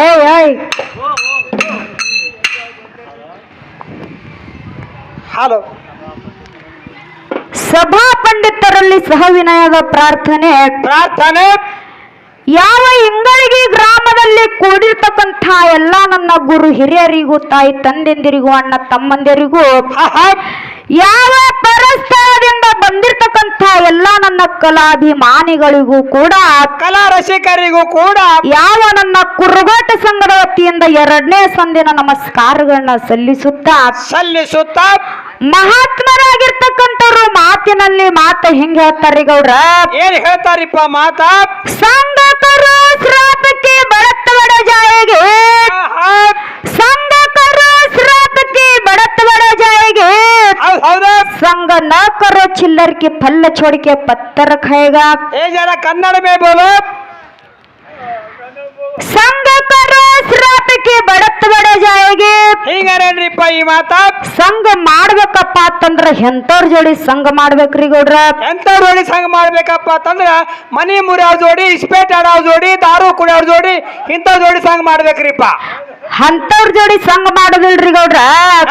ಏಯ್ ಏಯ್ ಹಲೋ ಸಭಾ ಪಂಡಿತರಲ್ಲಿ ಸಹವಿನಯದ ಪ್ರಾರ್ಥನೆ. ಯಾವ ಇಂಗಳಿಗೆ ಗ್ರಾಮದಲ್ಲಿ ಕೂಡಿರ್ತಕ್ಕಂಥ ಎಲ್ಲ ನನ್ನ ಗುರು ಹಿರಿಯರಿಗೂ ತಾಯಿ ತಂದೆಂದಿರಿಗೂ ಅಣ್ಣ ತಮ್ಮಂದಿರಿಗೂ ಯಾವ ಪರಸ್ಥಳದಿಂದ ಬಂದಿರತಕ್ಕಂಥ ಎಲ್ಲ ನನ್ನ ಕಲಾಭಿಮಾನಿಗಳಿಗೂ ಕೂಡ ಕಲಾ ರಸಿಕರಿಗೂ ಕೂಡ ಯಾವ ನನ್ನ ಕುರುಬಾಟ ಸಂಘದ ವತಿಯಿಂದ 2ನೇ ಸಂದಿನ ನಮಸ್ಕಾರಗಳನ್ನ ಸಲ್ಲಿಸುತ್ತಾ ಮಹಾತ್ಮರಾಗಿರ್ತಕ್ಕಂಥವ್ರು ಮಾತಿನಲ್ಲಿ ಮಾತ ಹಿಂಗ ಹೇಳ್ತಾರಿ ಗೌಡ್ರ. ಏನ್ ಹೇಳ್ತಾರಿಪ್ಪ ಮಾತ? ಸಂಘಕರು ಶ್ರಾಪಕ್ಕೆ ಬಡತ್ತವಡ ಜಾಯಿಗೆ, ಸಂಘಕರು ಶ್ರಾಪಕ್ಕೆ ಬಡತ್ತವಡ ಜಾಯಿಗೆ, संग न करो चिल्लर के फल छोड़ के पत्थर खाएगा. ये जरा कन्नड़ में बोलो. संग करो श्राप के बड़त बड़ जाएगी. ಹಿಂಗೇನ್ರಿಪ್ಪ ಈ ಮಾತ? ಸಂಘ ಮಾಡ್ಬೇಕಪ್ಪ ಅಂತಂದ್ರ ಎಂತವ್ರ ಜೋಡಿ ಸಂಘ ಮಾಡ್ಬೇಕ್ರಿ ಗೌಡ್ರ? ಎಂತವ್ರ ಜೋಡಿ ಸಂಘ ಮಾಡ್ಬೇಕಪ್ಪ ಅಂತಂದ್ರ ಮನಿ ಮುರಿಯವ್ರ ಜೋಡಿ, ಇಸ್ಪೇಟ್ ಆಡೋರ್ ಜೋಡಿ, ದಾರು ಕುಡಿಯೋರ್ ಜೋಡಿ, ಇಂಥವ್ರ ಜೋಡಿ ಸಂಘ ಮಾಡ್ಬೇಕ್ರಿಪ್ಪ. ಅಂತವ್ರ ಜೋಡಿ ಸಂಘ ಮಾಡೋದಿಲ್ರಿ ಗೌಡ್ರ.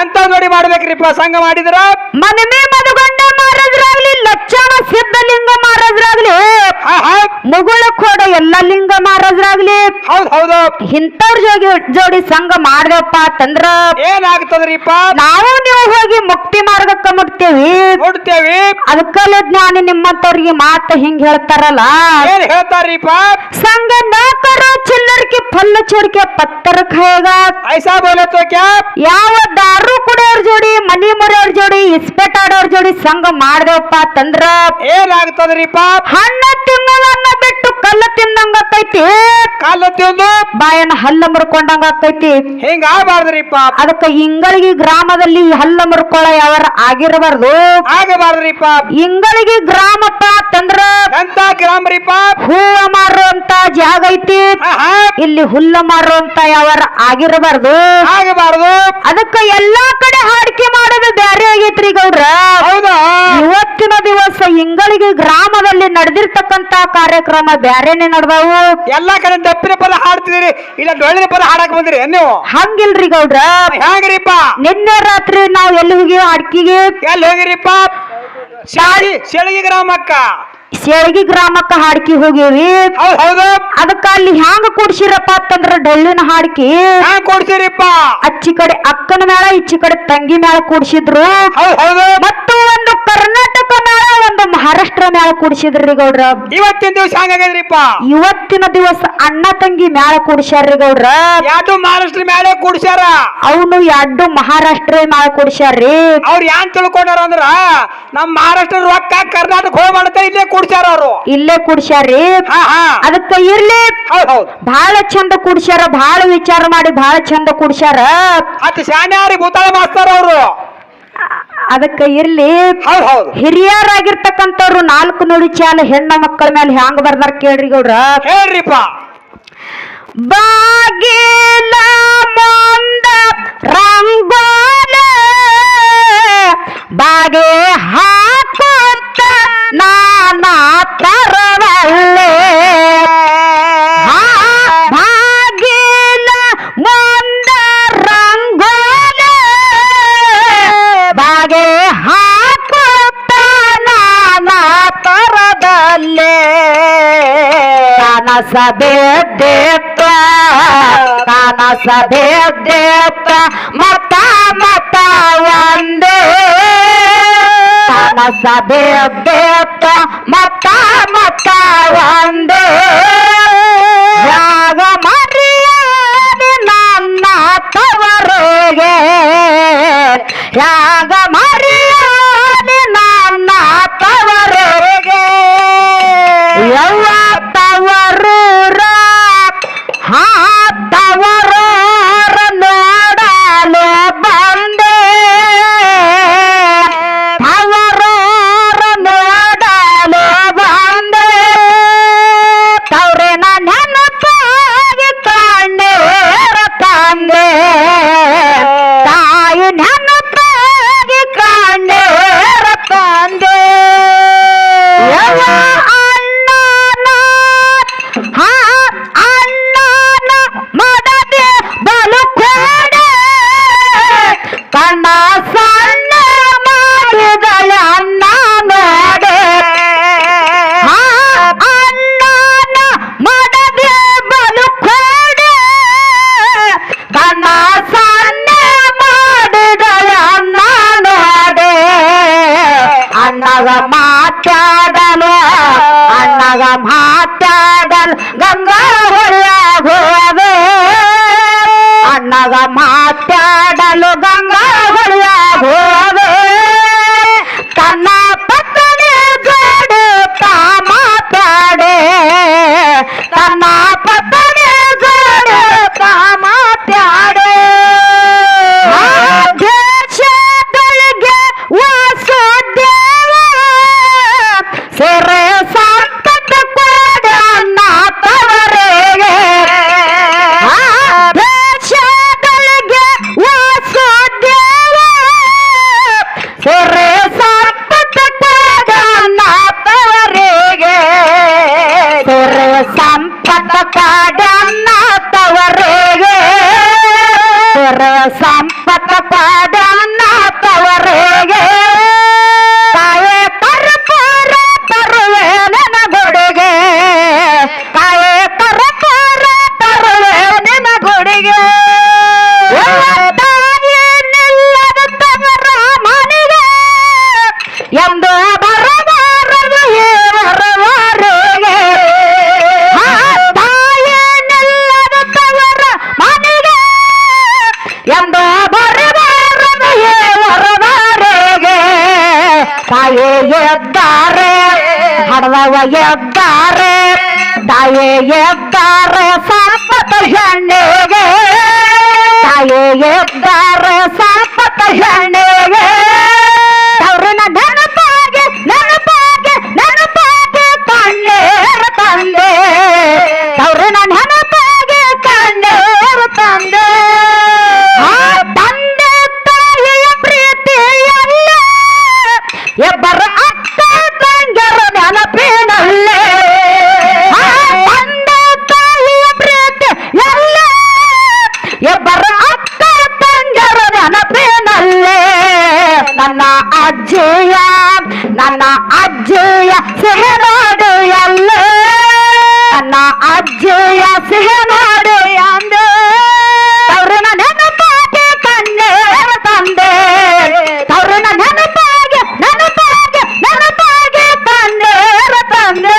ಎಂತವ್ರ ಜೋಡಿ ಮಾಡ್ಬೇಕ್ರಿಪ್ಪ ಸಂಘ ಮಾಡಿದ್ರ? ಮನಮೇ ಮಧುಗಂಡ ಮಹಾರಾಜರಾಗ್ಲಿ, ಲಕ್ಷಣ ಸಿದ್ಧಲಿಂಗ ಮಹಾರಾಜರಾಗ್ಲಿ, ಮುಗುಳ ಕೋಡ ಎಲ್ಲ ಲಿಂಗ ಮಹಾರಾಜರಾಗ್ಲಿ, ಹೌದು ಇಂಥವ್ರ ಜೋಡಿ ಸಂಘ ಮಾಡ್ದಪ್ಪ ಅಂತಂದ್ರ ಏನಾಗ್ತದ್ರಿಪ್ಪ? ನಾವು ನೀವು ಹೋಗಿ ಮುಕ್ತಿ ಮಾರ್ಗಕ್ಕ ಮುಟ್ತೇವಿ. ಅದಕ್ಕಲ್ಲ ಜ್ಞಾನಿ ನಿಮ್ಮಂತವ್ರಿಗೆ ಮಾತ ಹಿಂಗ್ ಹೇಳ್ತಾರಲ್ಲ. ಏನ್ ಹೇಳ್ತಾರಿಪ್ಪ? ಸಂಘ ನಾಕರ ಚಿಲ್ಲರ್ಗೆ ಫಲ್ಲ ಚೋರ್ಕೆ ಪತ್ತರ ಖಾಯೇಗಾ. ಐಸಾ ಬೋಲೆ ತೋ ಕ್ಯಾ? ಯಾವ ದಾರು ಕುಡಿಯೋರ್ ಜೋಡಿ, ಮನಿ ಮುರಿಯೋರ್ ಜೋಡಿ, ಇಸ್ಪೆಟ್ ಆಡೋರ್ ಜೋಡಿ ಸಂಘ ಮಾಡ್ದವಪ್ಪ ಅಂತಂದ್ರ ಏನಾಗ್ತದ್ರಿಪ್ಪ? ಹಣ್ಣ ತಿನ್ನೋದನ್ನ ಬಿಟ್ಟು ಕಲ್ಲ ತಿಂದಂಗ ಆಕೈತಿ. ಕಾಲ ತಿಂದು ಬಾಯನ್ನ ಹಲ್ಲ ಮುರ್ಕೊಂಡಂಗ ಆಕೈತಿ. ಹಿಂಗ ಆಗಬಾರ್ದ್ರಿಪ್ಪ. ಅದಕ್ಕ ಇಂಗಳಿಗೆ ಗ್ರಾಮದಲ್ಲಿ ಹಲ್ಲ ಮುರ್ಕೊಳ ಯಾವಾರ ಆಗಬಾರ್ದ್ರಿಪ್ಪ. ಇಂಗಳಿಗೆ ಗ್ರಾಮಪ್ಪ ಅಂತಂದ್ರ ಎಂತ ಗ್ರಾಮರಿಪ್ಪ? ಹೂವ ಮಾರುವಂತ ಜಾಗ ಐತಿ. ಇಲ್ಲಿ ಹುಲ್ಲ ಮಾರುವಂತ ಯಾವಾರ ಆಗಬಾರ್ದು. ಅದಕ್ಕ ಎಲ್ಲಾ ಕಡೆ ಹಾಡಿಕೆ ಮಾಡೋದು ಬ್ಯಾರೆ ಆಗೈತ್ರಿ ಗೌಡ್ರ. ಹೌದಾ? ಇವತ್ತಿನ ದಿವಸ ಇಂಗಳಿಗೆ ಗ್ರಾಮದಲ್ಲಿ ನಡೆದಿರ್ತಕ್ಕಂತ ಕಾರ್ಯಕ್ರಮ ಬ್ಯಾರೇನೆ ನಡೆದವು. ಎಲ್ಲಾ ಕಡೆ ದಪ್ಪಿನ ಪದ ಹಾಡ್ತಿದ್ರಿ, ಇಲ್ಲ ಡೊಳ್ಳಿನ ಪದ ಹಾಡಕ್ ಬಂದ್ರಿ ನೀವು? ಹಂಗಿಲ್ರಿ ಗೌಡ್ರ. ಹೆಂಗ್ರಿಪ್ಪ? ನಿನ್ನೆ ರಾತ್ರಿ ನಾವ್ ಎಲ್ಲಿ ಹೋಗಿವಿ ಅಡ್ಕಿಗೆ? ಎಲ್ಲಿ ಹೋಗಿರಿಪ್ಪ? ಶೆಳಗಿ ಗ್ರಾಮಕ್ಕ. ಶೆಳಗಿ ಗ್ರಾಮಕ್ಕ ಹಾಡ್ಕಿ ಹೋಗಿವಿ. ಹೌದು. ಅದಕ್ಕ ಅಲ್ಲಿ ಹ್ಯಾಂಗ ಕೂಡ್ಸಿರಪ್ಪ ಅಂತಂದ್ರ ಡೊಳ್ಳಿನ ಹಾಡ್ಕಿ ಹ್ಯಾಂಗ ಕೂಡ್ಸಿರಿಪ್ಪ? ಅಚ್ಚಿ ಕಡೆ ಅಕ್ಕನ ಮೇಳ, ಇಚ್ಚಿ ಕಡೆ ತಂಗಿ ಮೇಳ ಕೂಡ್ಸಿದ್ರು. ಹೌದು. ಮತ್ತು ಒಂದು ಕರ್ನಾಟಕ ಮೇಳ, ಒಂದು ಮಹಾರಾಷ್ಟ್ರ ಮೇಳ ಕೂಡ್ಸಿದ್ರಿ ಗೌಡ್ರ. ಇವತ್ತಿನ ದಿವಸ ಹಂಗಾಗಿದ್ರಿಪ್ಪ? ಇವತ್ತಿನ ದಿವಸ ಅಣ್ಣ ತಂಗಿ ಮೇಳ ಕೂಡ್ಸ್ಯಾರ್ರಿ ಗೌಡ್ರ. ಎರಡು ಮಹಾರಾಷ್ಟ್ರ ಮೇಳ ಕೂಡ್ಸ್ಯಾರ. ಅವನು 2 ಮಹಾರಾಷ್ಟ್ರ ಮೇಳ ಕೂಡ್ಸ್ಯಾರ್ರಿ. ಅವ್ರು ಏನ್ ತಿಳ್ಕೊಂಡಾರ ಅಂದ್ರ ನಮ್ ಮಹಾರಾಷ್ಟ್ರ ರೊಕ್ಕ ಕರ್ನಾಟಕ ಹೋಗ್ ಮಾಡ್ತಾ ಇಲ್ಲೇ ಕೂಡ್ಸ್ಯಾರ. ಅವರು ಇಲ್ಲೇ ಕೂಡ್ಸ್ಯಾರ್ರಿ. ಅದಕ್ಕ ಇರ್ಲಿ, ಬಹಳ ಚಂದ ಕೂಡ್ಸ್ಯಾರ. ಬಹಳ ವಿಚಾರ ಮಾಡಿ ಬಹಳ ಚಂದ ಕೂಡ್ಸ್ಯಾರ. ಅತ್ ಶಾನ್ಯಾರಿ ಭೂತಾಳ ಮಾಸ್ತಾರ ಅವರು. ಅದಕ್ಕ ಇರ್ಲಿ, ಹಿರಿಯರಾಗಿರ್ತಕ್ಕಂಥವ್ರು 4 ನುಡಿ ಚಾಲ ಹೆಣ್ಣ ಮಕ್ಕಳ ಮೇಲೆ ಹ್ಯಾಂಗ ಬರ್ದಾರ ಕೇಳ್ರಿ ಗೌಡ್ರ. ಹೇಳ್ರಿಪ್ಪ. ಬಾಗಿಲ ಮುಂದ ರಂಗೋಲೆ ಬಾಗೆ ಹಾಕುತ್ತ ನಾನಾ ತರವಲ್ಲೇ. ಬಾಗಿಲ ಮುಂದ ರಂಗೋಲೆ ಬಾಗೆ ಹಾಕುತ್ತ ನಾನಾ ತರದಲ್ಲೇ. ಕನಸಬೇದ್ದೇತ ಮತ ಮತ ಒಂದೇ. ಕನಸಬೇದ್ದೇತ ಮತ ಮತ ಒಂದೇ. ಯಾಗ ಮರಿಯಾದೆ ನನ್ನ ತವರಿಗೆ, ಯಾಗ ಮರಿಯಾದೆ ನನ್ನ ತವರಿಗೆ. ಯವ್ವ ತವರೂರ ತವರೂರ ನೋಡಲು ಬಂದೆ. ತವರೂರ ನೋಡಲು ಬಂದೆ. ಸಂಪತ್ತ ಪಾಡನ್ನ ತವರಿಗೆ ತಾಯೇ ಕರ್ಪೂರ ತರುವೆ ನನ್ನ ಗುಡಿಗೆ ತಾಯೇ ಕರ್ಪೂರ ತರುವೆ ನಿನ್ನ ಗುಡಿಗೆ ತಾಯಿನಿಲ್ಲದ ತವರ ಮನೆಗೆ ಎಂದು ಬರಬಾರದು ಈ ವರವರಿಗೆ ತಾಯಿನಿಲ್ಲದ ತವರ ಮನೆಗೆ ಎಂದು ಬರಬಾರದು ಈ ವರವರಿಗೆ ತಾಯಿ ಎದ್ದಾರೆ ಹಡದವ ಎದ್ದಾರೆ ತಾಯಿ ಎದ್ದಾರೆ ಸಂಪತ್ತ ಹೆಣ್ಣಿಗೆ ತಾಯಿ ಎದ್ದಾರೆ ಸಂಪತ್ತ ಹೆಣ್ಣಿಗೆ ಅವ್ರನ್ನ ನೆನಪಾಗಿ ನೆನಪಾಗಿ ನೆನಪಾಗಿ ಕಣ್ಣೇರು ತಂದೆ ಅವ್ರನ್ನ ನೆನಪಾಗಿ ಕಣ್ಣೇರು ತಂದೆ ಆ ತಂದೆ ತಾಯಿಯ ಪ್ರೀತಿಯಲ್ಲ ಇಬ್ಬರ ಅಕ್ಕ ತಂಗರ ನೆನಪಿನಲ್ಲೇ ಆ ತಂದೆ ತಾಯಿಯ ಪ್ರೀತಿ ಎಲ್ಲ ಇಬ್ಬರ ಅಕ್ಕ ತಂಗರ ನೆನಪಿನಲ್ಲೇ ನನ್ನ ಅಜ್ಜಿಯ ಸಿಹಿನಾಡು ಎಲ್ಲ ನನ್ನ ಅಜ್ಜಿಯ ಸಿಹಿನಾಡು ಅಂದ ಅವ್ರನ್ನ ನೆನಪಾಗಿ ಕಣ್ಣೇರು ತಂದೆ ಅವ್ರನ್ನ ನೆನಪಾಗಿ ನೆನಪಾಗಿ ನೆನಪಾಗಿ ಕಣ್ಣೇರು ತಂದೆ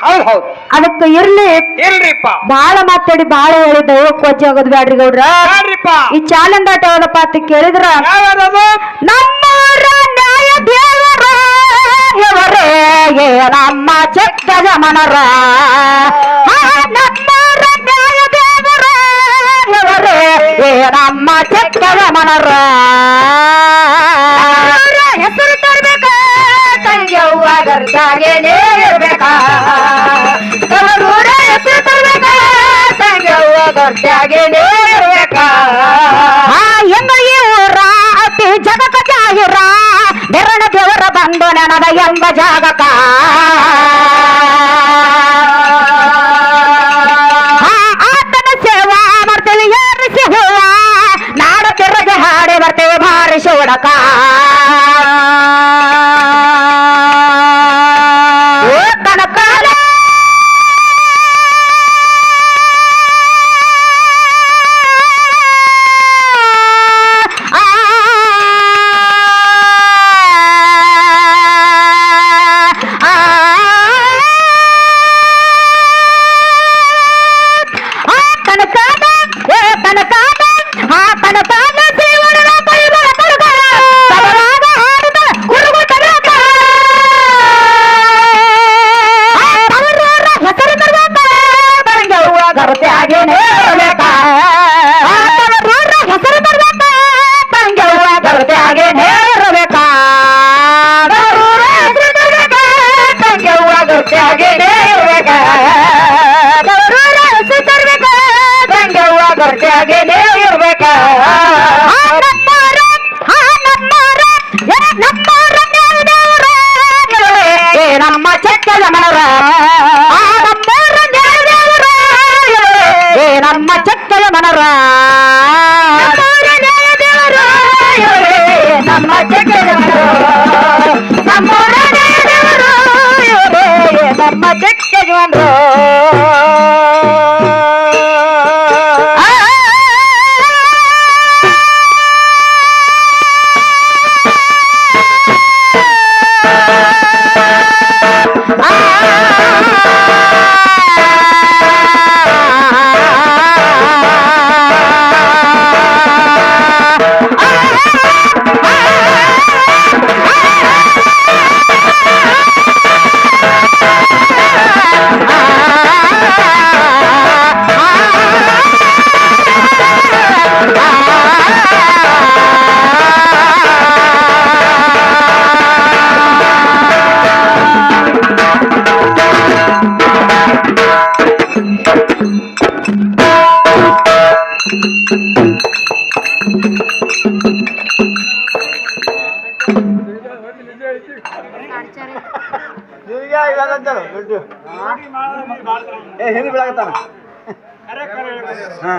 ಹೌದು ಅದಕ್ಕೆ ಇಲ್ರಿಪ್ಪ ಬಾಳ ಮಾತಾಡಿ ಬಾಳ ಹೇಳಿ ದೈವಕ್ಕೆ ವಜ್ಜೆ ಆಗೋದು ಬ್ಯಾಡ್ರಿ ಗೌಡ್ರ ಯಾರ್ರಿಪ್ಪ ಈ ಚಾಲೆಂದಾಟ ಯಾವ್ದಪ್ಪ ಅಂತ ಕೇಳಿದ್ರ ಯಾವ್ಯಾವ್ದು ನಮ್ಮೂರ ನ್ಯಾಯ ದೇವರ ಇವರೇ ನಮ್ಮ ಚೆಕ್ಕ ಜಮನರ ನಮ್ಮೂರ ನ್ಯಾಯ ದೇವರ ಇವರೇ ನಮ್ಮ ಚೆಕ್ಕ ಜಮನರ ಹೆಸರು ತರ್ಬೇಕ ತಂಗ್ಯವ್ವ ಗರ್ದಾಗೆ ನೇರ್ಬೇಕಾ ತವರೂರ ಹೆಸರು ತರ್ಬೇಕ ತಂಗ್ಯವ್ವ ಗರ್ದಾಗೆ ನೇರ್ಬೇಕಾ ಎಂಗ ಊರ ಅತಿ ಜಗಕ ಜಾಹಿರ ಬೆರಳ ದೇವರ ಬಂದು ನೆನದ ಎಂಬ ಜಾಗಕ ಆತನ ಸೇವಾ ಮಾಡ್ತೇವೆ ಏರಿಸಿ ಹೂವ ನಾಡ ತಿರುಗಿ ಹಾಡಿ ಬರ್ತೇವೆ ಬಾರಿಸಿ ಹುಡಕ ಕನಕಾಲ ನಮ್ಮ ಚೆಕ್ಕದ ಮನರ ನಮ್ಮ ಚೆಕ್ಕದ ಮನರ ನಮ್ಮ ಚೆಕ್ಕದ ನಮ್ಮ ನಮ್ಮ ಚೆಕ್ಕದ ಮನರ ಹಿಂದೆ ಬೀಳಾಕತ್ತಾನ ಹಾ